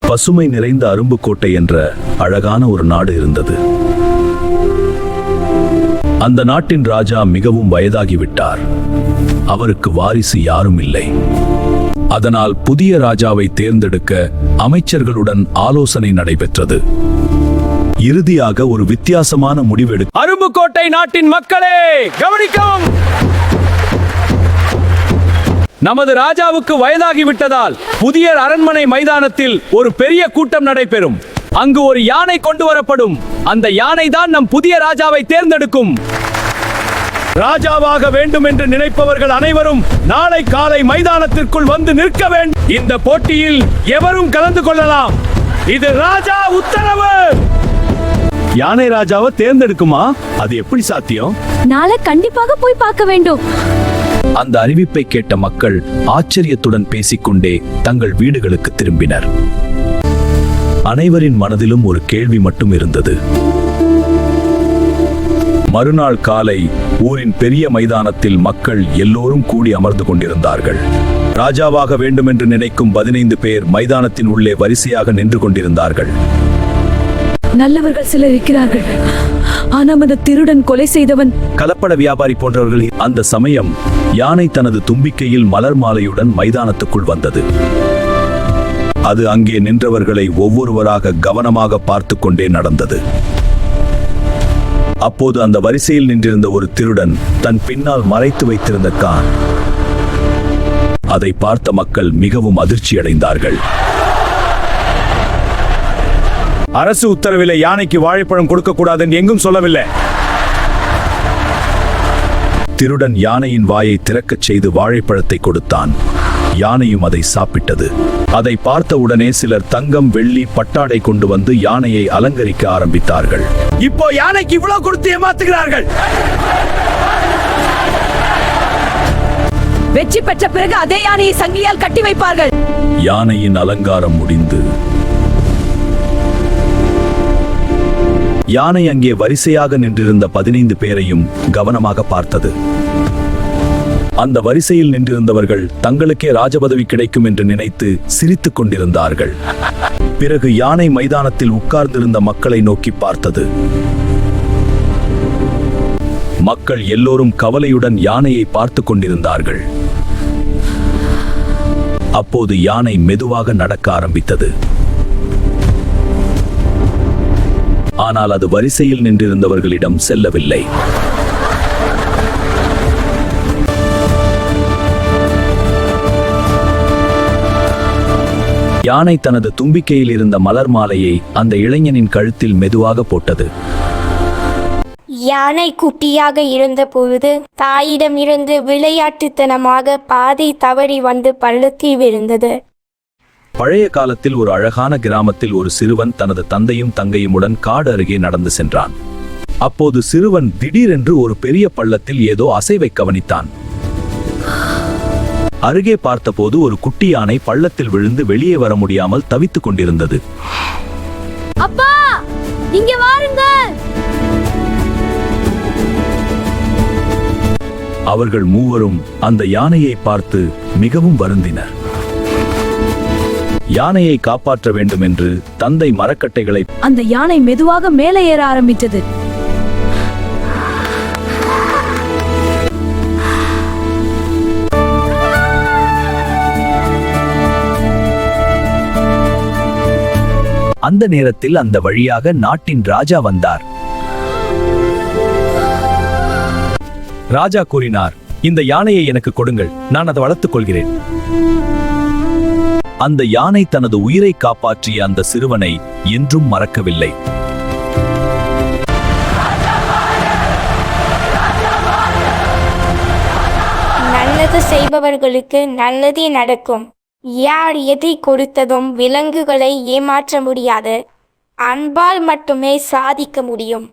பசுமை நிறைந்த அரும்புக்கோட்டை என்ற அழகான ஒரு நாடு இருந்தது. அந்த நாட்டின் ராஜா மிகவும் வயதாகிவிட்டார். அவருக்கு வாரிசு யாரும் இல்லை. அதனால் புதிய ராஜாவை தேர்ந்தெடுக்க அமைச்சர்களுடன் ஆலோசனை நடைபெற்றது. இறுதியாக ஒரு வித்தியாசமான முடிவெடு. அரும்புக்கோட்டை நாட்டின் மக்களே கவனிக்கவும். நமது ராஜாவுக்கு வயதாகிவிட்டதால் புதிய அரண்மனை மைதானத்தில் ஒரு பெரிய கூட்டம் நடைபெறும். அங்கு ஒரு யானை கொண்டு வரப்படும். அந்த யானை தான் நம் புதிய ராஜாவை தேர்ந்தெடுக்கும். ராஜாவாக வேண்டும் என்று நினைப்பவர்கள் அனைவரும் நாளை காலை மைதானத்திற்குள் வந்து நிற்க வேண்டும். இந்த போட்டியில் எவரும் கலந்து கொள்ளலாம். இது ராஜா உத்தரவு. யானை ராஜாவை தேர்ந்தெடுக்குமா? அது எப்படி சாத்தியம்? நாளை கண்டிப்பாக போய் பார்க்க வேண்டும். அந்த அறிவிப்பை கேட்ட மக்கள் ஆச்சரியத்துடன் பேசிக்கொண்டே தங்கள் வீடுகளுக்கு திரும்பினர். அனைவரின் மனதிலும் ஒரு கேள்வி மட்டும் இருந்தது. மறுநாள் காலை ஊரின் பெரிய மைதானத்தில் மக்கள் எல்லோரும் கூடி அமர்ந்து கொண்டிருந்தார்கள். ராஜாவாக வேண்டும் என்று நினைக்கும் 15 பேர் மைதானத்தின் உள்ளே வரிசையாக நின்று கொண்டிருந்தார்கள். நல்லவர்கள் சிலர் இருக்கிறார்கள். ஆனால் அந்த திருடன் கொலை செய்தவன் கலப்பட வியாபாரி போன்றவர்கள். அந்த சமயம் யானை தனது தும்பிக்கையில் மலர் மாலையுடன் மைதானத்துக்குள் வந்தது. அது அங்கே நின்றவர்களை ஒவ்வொருவராக கவனமாக பார்த்து கொண்டே நடந்தது. அப்போது அந்த வரிசையில் நின்றிருந்த ஒரு திருடன் தன் பின்னால் மறைத்து வைத்திருந்த கான். அதை பார்த்த மக்கள் மிகவும் அதிர்ச்சியடைந்தார்கள். அரசு உத்தரவில்லை, யானைக்கு வாழைப்பழம் கொடுக்க கூடாது என்று எங்கும் சொல்லவில்லை. திருடன் யானையின் வாயை திறக்கச் செய்து வாழைப்பழத்தை கொடுத்தான். யானையும் அதை சாப்பிட்டது. அதை பார்த்த உடனே சிலர் தங்கம், வெள்ளி, பட்டாடை கொண்டு வந்து யானையை அலங்கரிக்க ஆரம்பித்தார்கள். இப்போ யானைக்கு இவ்வளவு கொடுத்து ஏமாத்துகிறார்கள். வெற்றி பெற்ற பிறகு அதே யானையை சங்கிலியால் கட்டி வைப்பார்கள். யானையின் அலங்காரம் முடிந்து யானை அங்கே வரிசையாக நின்றிருந்த 15 பேரையும் கவனமாக பார்த்தது. அந்த வரிசையில் நின்றிருந்தவர்கள் தங்களுக்கே ராஜபதவி கிடைக்கும் என்று நினைத்து சிரித்துக் கொண்டிருந்தார்கள். பிறகு யானை மைதானத்தில் உட்கார்ந்திருந்த மக்களை நோக்கி பார்த்தது. மக்கள் எல்லோரும் கவலையுடன் யானையை பார்த்து கொண்டிருந்தார்கள். அப்போது யானை மெதுவாக நடக்க ஆரம்பித்தது. ஆனால் அது வரிசையில் நின்றிருந்தவர்களிடம் செல்லவில்லை. யானை தனது தும்பிக்கையில் இருந்த மலர் மாலையை அந்த இளைஞனின் கழுத்தில் மெதுவாக போட்டது. யானை குட்டியாக இருந்த பொழுது தாயிடமிருந்து விளையாட்டுத்தனமாக பாதை தவறி வந்து பள்ளத்தில் விழுந்தது. பழைய காலத்தில் ஒரு அழகான கிராமத்தில் ஒரு சிறுவன் தனது தந்தையும் தங்கையுமுடன் காடு அருகே நடந்து சென்றான். அப்போது சிறுவன் திடீரென்று ஒரு பெரிய பள்ளத்தில் ஏதோ அசைவை கவனித்தான். அருகே பார்த்தபோது ஒரு குட்டி யானை பள்ளத்தில் விழுந்து வெளியே வர முடியாமல் தவித்துக் கொண்டிருந்தது. அப்பா, இங்க வாருங்கள். அவர்கள் மூவரும் அந்த யானையை பார்த்து மிகவும் வருந்தினர். யானையை காப்பாற்ற வேண்டும் என்று தந்தை மரக்கட்டைகளை அந்த யானை மெதுவாக மேலே ஏற ஆரம்பித்தது. அந்த நேரத்தில் அந்த வழியாக நாட்டின் ராஜா வந்தார். ராஜா கூறினார், இந்த யானையை எனக்கு கொடுங்கள், நான் அதை வளர்த்துக் கொள்கிறேன். அந்த யானை தனது உயிரை காப்பாற்றிய அந்த சிறுவனை என்றும் மறக்கவில்லை. நல்லது செய்பவர்களுக்கு நல்லதே நடக்கும். யார் எதை கொடுத்ததும் விலங்குகளை ஏமாற்ற முடியாது. அன்பால் மட்டுமே சாதிக்க முடியும்.